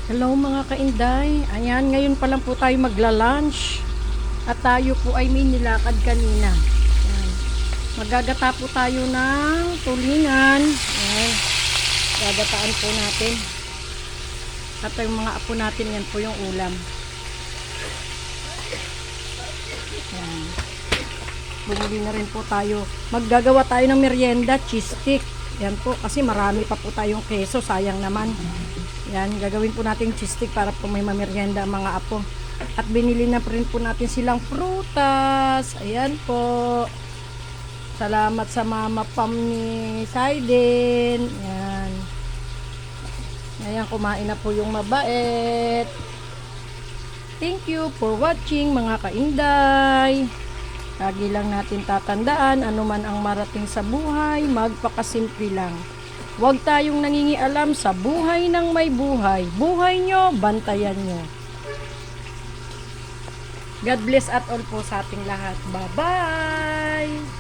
Hello mga kainday. Ayan, ngayon pa lang po tayo magla-lunch. At tayo po ay may nilakad kanina. Ayan. Magagata po tayo ng tulingan. Ayan. Gagataan po natin. At yung mga apo natin, yan po yung ulam. Ayan. Bumili na rin po tayo. Maggagawa tayo ng merienda, cheese stick. Yan po, kasi marami pa po tayong keso. Sayang naman. Yan, gagawin po natin cheese stick para po may mamerienda ang mga apo. At binili na rin po natin silang prutas. Ayan po. Salamat sa Mama Pam ni Saiden. Yan. Ayan, kumain na po yung mabait. Thank you for watching mga kainday. Lagi lang natin tatandaan, anuman ang marating sa buhay, magpakasimple lang. Huwag tayong nangingialam sa buhay ng may buhay. Buhay nyo, bantayan nyo. God bless at all po sa ating lahat. Bye-bye!